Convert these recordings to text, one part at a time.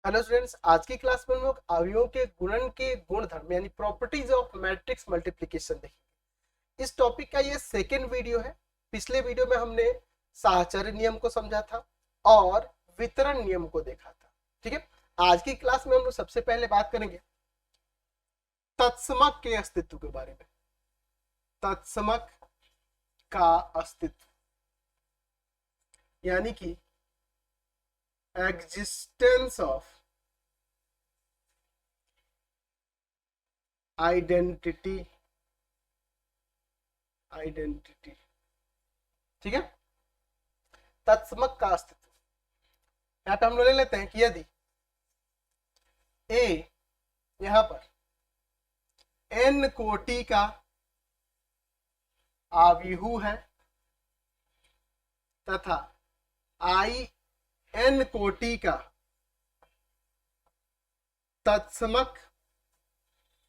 Hello students, आज की class में हम लोग अवयवों के गुणन के गुणधर्म यानी प्रॉपर्टीज ऑफ मैट्रिक्स मल्टीप्लिकेशन देखेंगे। इस टॉपिक का ये सेकेंड वीडियो है। पिछले वीडियो में हमने साहचर्य नियम को समझा था और वितरण नियम को देखा था। ठीक है, आज की क्लास में हम लोग सबसे पहले बात करेंगे तत्समक के अस्तित्व के बारे में। तत्समक का अस्तित्व यानी कि एग्जिस्टेंस ऑफ आइडेंटिटी। ठीक है, तत्समक का अस्तित्व। यहां पे हम लोग ले लेते हैं कि यदि ए यहां पर n कोटि का आव्यूह है तथा i n कोटि का तत्समक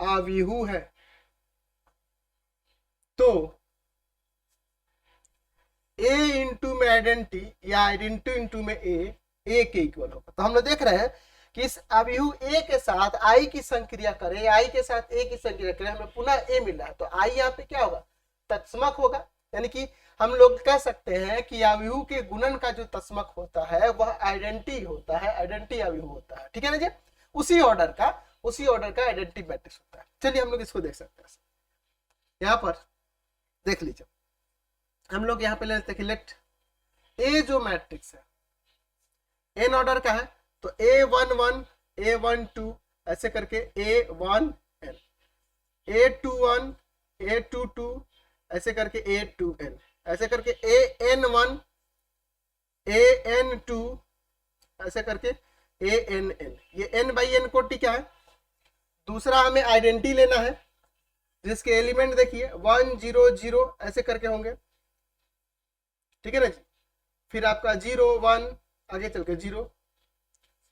आव्यूह है, तो a इंटू में आइडेंटिटी या आइडेंटिटी इंटू में a के इक्वल होगा। तो हम लोग देख रहे हैं कि इस अवयव a के साथ i की संक्रिया करें, i के साथ a की संक्रिया करें, हमें पुनः a मिल रहा है, तो i यहाँ पे क्या होगा? तत्समक होगा। यानी कि हम लोग कह सकते हैं कि अवयव के गुणन का जो तत्समक होता है वह आइडेंटिटी होता है, आइडेंटिटी अवयव होता है। ठीक है ना जी, उसी ऑर्डर का आइडेंटिटी मैट्रिक्स होता है। चलिए हम लोग इसको देख सकते हैं। यहाँ पर देख लीजिए, हम लोग यहाँ पे ले लेते हैं कि लेट ए जो मैट्रिक्स है एन ऑर्डर का है, तो A11 A12 ऐसे करके A1n, A21 A22 ऐसे करके A2n, ऐसे करके AN1 AN2 ऐसे करके ANN। ये n बाई n कोटि क्या है? दूसरा हमें आइडेंटिटी लेना है जिसके एलिमेंट देखिए 1 0 0 ऐसे करके होंगे। ठीक है ना जी, फिर आपका 0 1 आगे चल के 0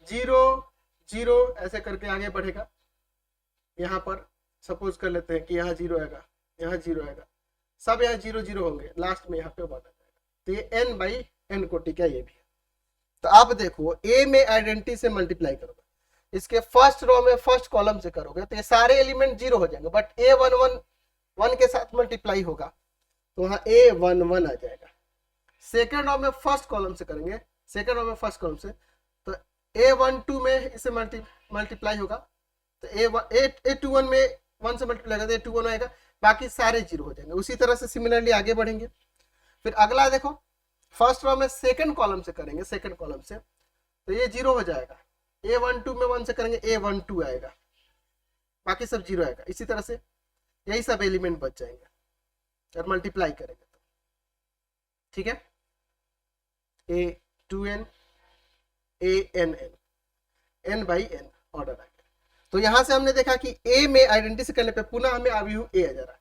0 0 ऐसे करके आगे बढ़ेगा। यहाँ पर सपोज कर लेते हैं कि यहाँ 0 आएगा, यहाँ 0 आएगा, सब यहाँ 0 0 होंगे, लास्ट में यहाँ पे 1 आ जाएगा। तो ये n बाई n कोटि का ये भी है। तो आप देखो a में आइडेंटिटी से मल्टीप्लाई करोगे, इसके फर्स्ट रो में फर्स्ट कॉलम से करोगे तो ये सारे एलिमेंट 0 हो जाएंगे, बट A11 1 के साथ मल्टीप्लाई होगा तो वहाँ A11 आ जाएगा। सेकेंड रो में फर्स्ट कॉलम से करेंगे, सेकेंड रो में फर्स्ट कॉलम से, तो A12 में इसे मल्टीप्लाई होगा तो A21 में 1 से मल्टीप्लाई होगा तो A21 आएगा, बाकी सारे 0 हो जाएंगे। उसी तरह से सिमिलरली आगे बढ़ेंगे। फिर अगला देखो, फर्स्ट रो में सेकंड कॉलम से करेंगे, सेकंड कॉलम से तो ये 0 हो जाएगा। A12 में 1 से करेंगे A12 आएगा, बाकी सब 0 आएगा। इसी तरह से यही सब एलिमेंट बच जाएंगे और मल्टीप्लाई करेंगे तो ठीक है, A2n ANN n by n order आ गया। तो यहां से हमने देखा कि a में आइडेंटिटी से करने पे पुनः हमें अवयव a आ जा रहा है।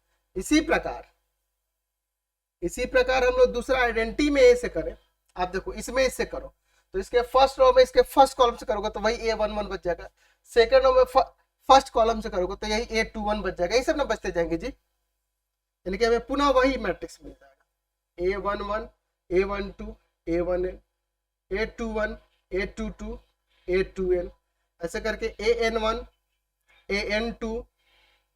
इसी प्रकार हम लोग दूसरा आइडेंटिटी में a से करें, आप देखो इसमें इससे करो तो इसके फर्स्ट रो में इसके फर्स्ट कॉलम से करोगे तो वही A11 बच जाएगा, सेकंड रो में फर्स्ट कॉलम से करोगे तो यही A21 बच जाएगा। ये सब ना बचते जाएंगे जी, यानी कि हमें पुनः वही मैट्रिक्स मिल जाएगा। A11 A12 A1n A21 A22 A2n ऐसे करके AN1 AN2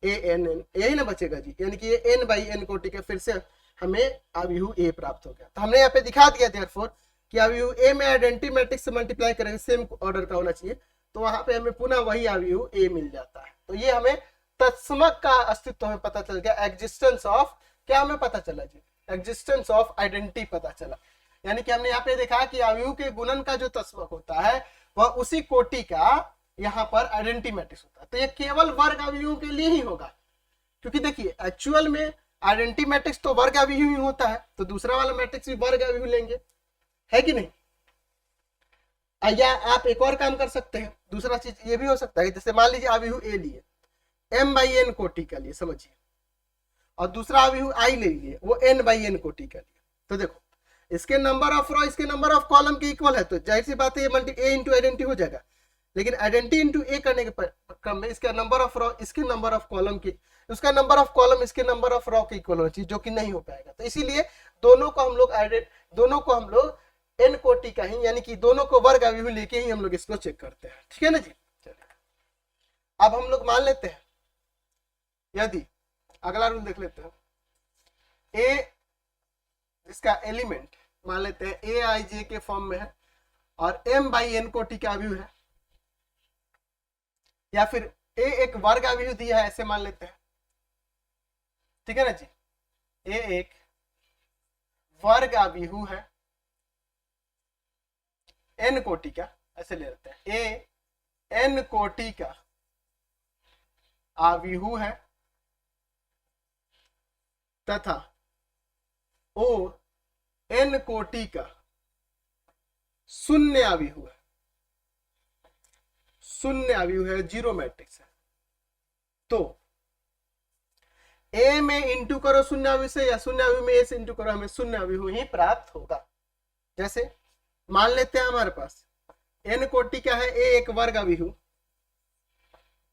ANN, यही ना बचेगा जी, यानी कि ये n बाई n कोटि के फिर से हमें अवयव a प्राप्त हो गया। तो हमने यहाँ पे दिखा दिया देयरफॉर कि अवयव a में आइडेंटिटी मैट्रिक्स से मल्टीप्लाई करेंगे, सेम ऑर्डर का होना चाहिए, तो वहां पे हमें पुनः वही अवयव a मिल जाता है। तो ये हमें तत्समक का अस्तित्व हमें पता चल गया। एग्जिस्टेंस ऑफ क्या हमें पता चला जी? एग्जिस्टेंस ऑफ आइडेंटिटी पता चला। यानी कि हमने यहाँ पे देखा कि अवयव के गुणन का जो तत्समक होता है वह उसी कोटि का यहाँ पर आइडेंटिटी मैट्रिक्स होता है। तो ये केवल वर्ग अवयवों के लिए ही होगा, क्योंकि देखिए एक्चुअल में आइडेंटिटी मैट्रिक्स तो वर्ग अवयव ही होता है, तो दूसरा वाला मैट्रिक्स भी वर्ग अवयव लेंगे, है कि नहीं? या आप एक और काम कर सकते हैं, दूसरा चीज ये भी हो सकता है, जैसे मान लीजिए अवयव a लिए m बाई n कोटि का लिए, समझिए, और दूसरा अवयव i ले लिए वो n बाई n कोटि का लिए। तो देखो इसके नंबर ऑफ रो इसके नंबर ऑफ कॉलम के इक्वल है, तो जाहिर सी बात है ये a इंटू आइडेंटिटी हो जाएगा। लेकिन आइडेंटिटी इंटू a करने के क्रम में इसका नंबर ऑफ रो इसके नंबर ऑफ कॉलम की, उसका नंबर ऑफ कॉलम इसके नंबर ऑफ रो के इक्वल होना चाहिए, जो कि नहीं हो पाएगा। तो इसीलिए दोनों को हम लोग एन कोटि का ही, यानी कि दोनों को वर्ग अवयव लेके ही हम लोग इसको चेक करते हैं। ठीक है ना जी। चलिए अब हम लोग मान लेते हैं, यदि अगला रूल देख लेते हैं, ए इसका एलिमेंट मान लेते हैं ए आई जे के फॉर्म में है और एम बाई एन कोटि का अवयव है, या फिर ए एक वर्ग अवयव दिया है ऐसे मान लेते हैं। ठीक है ना जी। ए एक वर्ग अवयव है एन कोटि का, ऐसे ले लेते हैं, ए एन कोटि का अवयव है तथा ओ एन कोटि का शून्य अवयव है, शून्य अवयव है, जीरो मैट्रिक्स है। तो ए में इंटू करो शून्य अवयव से, या शून्य अवयव में ए से इंटू करो, हमें शून्य अवयव ही प्राप्त होगा। जैसे मान लेते हैं हमारे पास एन कोटि का है ए एक वर्ग अवयव,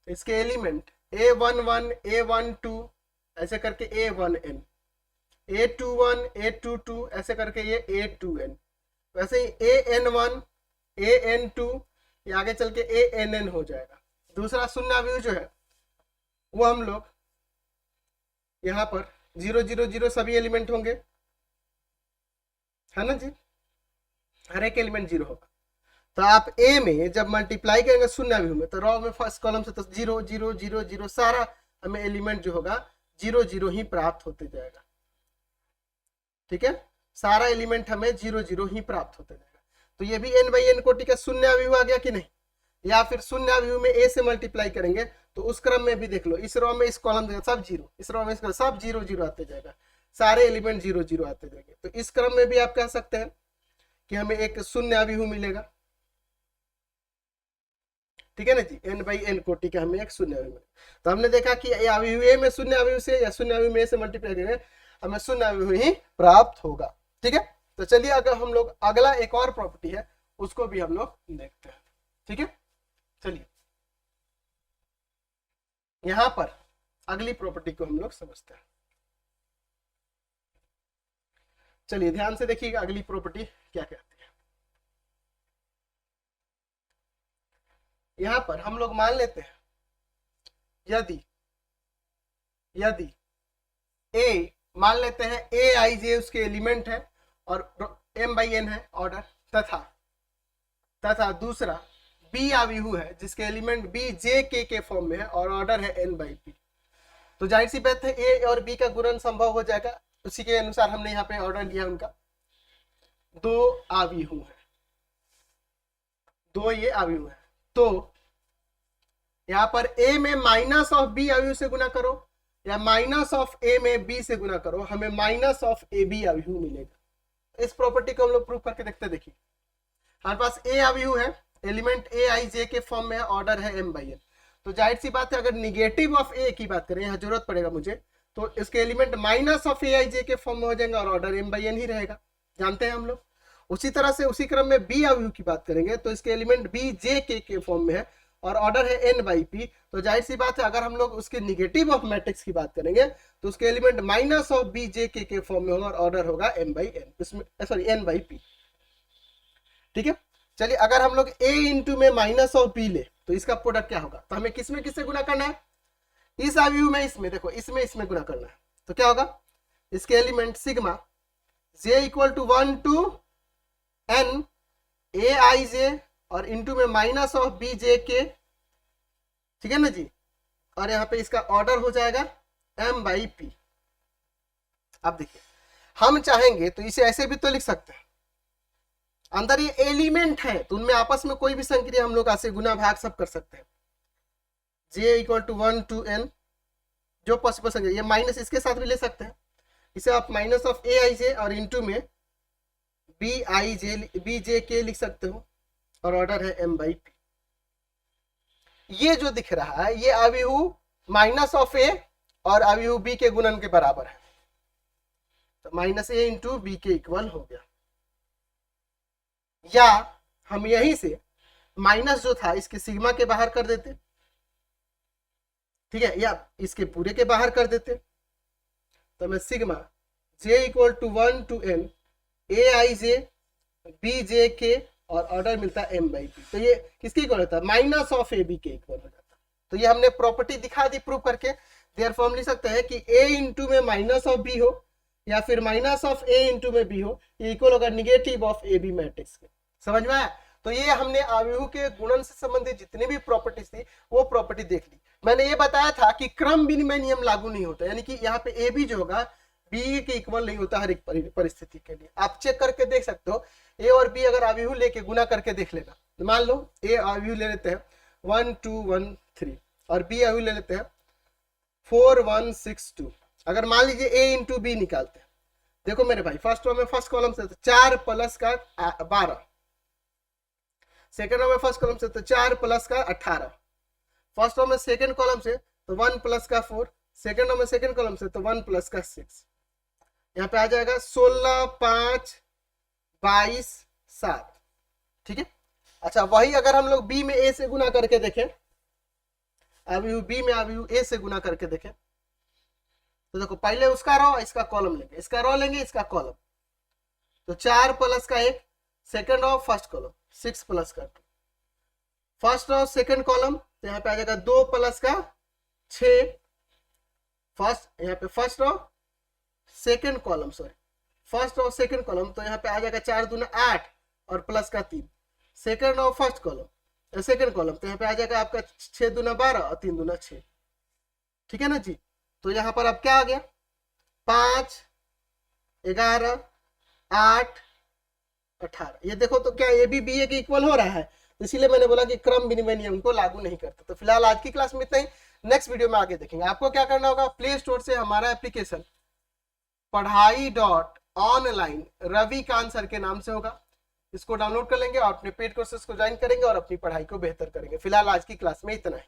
इसके एलिमेंट A11 A12 ऐसे करके A1n, A21 A22 ऐसे करके ये A2n, वैसे ही AN1 AN2 ये आगे चल के ANN हो जाएगा। दूसरा शून्य अवयव जो है वो हम लोग यहाँ पर 0 0 0 सभी एलिमेंट होंगे, है ना जी, हर एक एलिमेंट 0 होगा। तो आप ए में जब मल्टीप्लाई करेंगे शून्य अवयव में, तो रॉ में फर्स्ट कॉलम से तो 0 0 0 0 सारा हमें एलिमेंट जो होगा 0 0 ही प्राप्त होते जाएगा। ठीक है, सारा एलिमेंट हमें 0 0 ही प्राप्त होते जाएगा। तो ये भी n बाई एन कोटि का शून्य अवयव आ गया कि नहीं, या फिर शून्य अवयव में a से मल्टीप्लाई करेंगे तो उस क्रम में भी देख लो, इस रॉ में इस कॉलम में सब 0, इस रॉ में इस सब 0 0 आते जाएगा, सारे एलिमेंट 0 0 आते जाएंगे। तो इस क्रम में भी आप कह सकते हैं कि हमें एक शून्य अवयव मिलेगा। ठीक है ना जी, n बाई एन कोटि का हमें एक शून्य अवयव मिलेगा। तो हमने देखा कि अवयव ए में शून्य अवयव से या शून्य अवयव में ए से मल्टीप्लाई करेंगे हमें शून्य अवयव ही प्राप्त होगा। ठीक है, तो चलिए अगर हम लोग अगला एक और प्रॉपर्टी है उसको भी हम लोग देखते हैं। ठीक है, चलिए यहां पर अगली प्रॉपर्टी को हम लोग समझते हैं। चलिए ध्यान से देखिएगा अगली प्रॉपर्टी क्या कहती है। यहां पर हम लोग मान लेते हैं यदि ए मान लेते हैं ए आई जे उसके एलिमेंट है और एम बाई एन है ऑर्डर, तथा दूसरा बी अवयव है जिसके एलिमेंट बी जे के फॉर्म में है और ऑर्डर है एन बाई पी। तो जाहिर सी बात है ए और बी का गुणन संभव हो जाएगा, उसी के अनुसार हमने यहाँ पे ऑर्डर लिया उनका। दो अवयव है, दो ये अवयव है, तो यहाँ पर ए में माइनस ऑफ बी अवयव से गुना करो या माइनस ऑफ ए में बी से गुना करो, हमें माइनस ऑफ ए बी अवयव मिलेगा। इस प्रॉपर्टी को हम लोग प्रूव करके देखते देखिए। हमारे पास ए अवयव है, एलिमेंट ए आई जे के फॉर्म में है, ऑर्डर है एम बाई एन। तो जाहिर सी बात है अगर निगेटिव ऑफ ए की बात करें, यहाँ जरूरत पड़ेगा मुझे, तो इसके element minus of A I जे के फॉर्म में हो जाएंगे और ऑर्डर एम बाई एन ही रहेगा, जानते हैं हम लोग। उसी तरह से उसी क्रम में बी अवयव की बात करेंगे तो इसके एलिमेंट बी जे के फॉर्म में है और ऑर्डर है एन बाई पी। तो जाहिर सी बात है अगर हम लोग उसके निगेटिव ऑफ मैट्रिक्स की बात करेंगे तो उसके element minus of B J के फॉर्म में होगा और ऑर्डर होगा एम बाई एन, इसमें सॉरी एन बाई पी। ठीक है, चलिए अगर हम लोग a इंटू में माइनस ऑफ बी ले तो इसका प्रोडक्ट क्या होगा, तो हमें किसमें किससे गुना करना है, इस अवयव में इसमें, देखो इसमें गुना करना है। तो क्या होगा, इसके element sigma j equal to 1 to n A I J और इंटू में माइनस ऑफ बी जे के। ठीक है ना जी, और यहाँ पे इसका ऑर्डर हो जाएगा m बाई पी। अब देखिए हम चाहेंगे तो इसे ऐसे भी तो लिख सकते हैं, अंदर ये एलिमेंट है तो उनमें आपस में कोई भी संक्रिया हम लोग ऐसे गुना भाग सब कर सकते हैं। j equal to 1 to n जो पॉसिबल संख्या, ये माइनस इसके साथ भी ले सकते हैं, इसे आप minus of A I J और इंटू में बी जे के लिख सकते हो और ऑर्डर है m बाई पी। ये जो दिख रहा है ये अवयव माइनस ऑफ ए और अवयव बी के गुणन के बराबर है, तो माइनस ए इंटू बी के इक्वल हो गया। या हम यहीं से माइनस जो था इसके सिग्मा के बाहर कर देते, ठीक है, या इसके पूरे के बाहर कर देते, तो मैं sigma j equal to 1 to n A I J B J के और ऑर्डर मिलता है एम बाई बी। तो ये किसके इक्वल होता है, माइनस ऑफ ए बी के इक्वल हो जाता है। तो ये हमने प्रॉपर्टी दिखा दी प्रूव करके। देयरफॉर हम लिख सकते हैं कि ए इंटू में माइनस ऑफ बी हो या फिर माइनस ऑफ ए इंटू में बी हो, ये इक्वल होगा negative of A B matrix के। समझ में आया? तो ये हमने अवयव के गुणन से संबंधित जितनी भी प्रॉपर्टीज थी वो प्रॉपर्टी देख ली। मैंने ये बताया था कि क्रम विनिमय नियम लागू नहीं होता, यानी कि यहाँ पे ए बी जो होगा बी के इक्वल नहीं होता हर एक परिस्थिति के लिए। आप चेक करके देख सकते हो, ए और बी अगर अवयव लेके गुना करके देख लेना। तो मान लो ए अवयव ले लेते हैं 1 2 1 3 और बी अवयव ले लेते हैं 4 1 6 2। अगर मान लीजिए ए इंटू बी निकालते हैं, देखो मेरे भाई फर्स्ट रो में फर्स्ट कॉलम से तो 4 प्लस का 12, सेकंड रो में फर्स्ट कॉलम से तो 4 प्लस का 18, फर्स्ट रो में सेकंड कॉलम से तो 1 प्लस का 4, सेकंड रो में सेकंड कॉलम से तो 1 प्लस का 6। यहाँ पे आ जाएगा 16 5 22 7। ठीक है। अच्छा वही अगर हम लोग बी में ए से गुना करके देखें, अभी बी में अभी ए से गुना करके देखें, तो देखो पहले उसका रो इसका कॉलम लेंगे, इसका रो लेंगे इसका कॉलम, तो 4 प्लस का 1, second row first column 6 plus का 2, फर्स्ट रो सेकंड कॉलम तो यहाँ पे आ जाएगा 2 प्लस का 6, फर्स्ट यहाँ पे first row second column sorry first row second column तो यहाँ पे आ जाएगा 4 दूना 8 और प्लस का 3, second row first column second column तो यहाँ पे आ जाएगा आपका 6 दूना 12 और 3 दूना 6। ठीक है ना जी। तो यहाँ पर अब क्या आ गया 5 11 8 18। ये देखो तो क्या ए बी बी ए के इक्वल हो रहा है, इसीलिए मैंने बोला कि क्रम विनिमय नियम को लागू नहीं करता। तो फिलहाल आज की क्लास में इतना ही, नेक्स्ट वीडियो में आगे देखेंगे। आपको क्या करना होगा, प्ले स्टोर से हमारा एप्लीकेशन पढ़ाई.ऑनलाइन रविकांत सर के नाम से होगा, इसको डाउनलोड कर लेंगे और अपने पेड कोर्सेज को ज्वाइन करेंगे और अपनी पढ़ाई को बेहतर करेंगे। फिलहाल आज की क्लास में इतना है।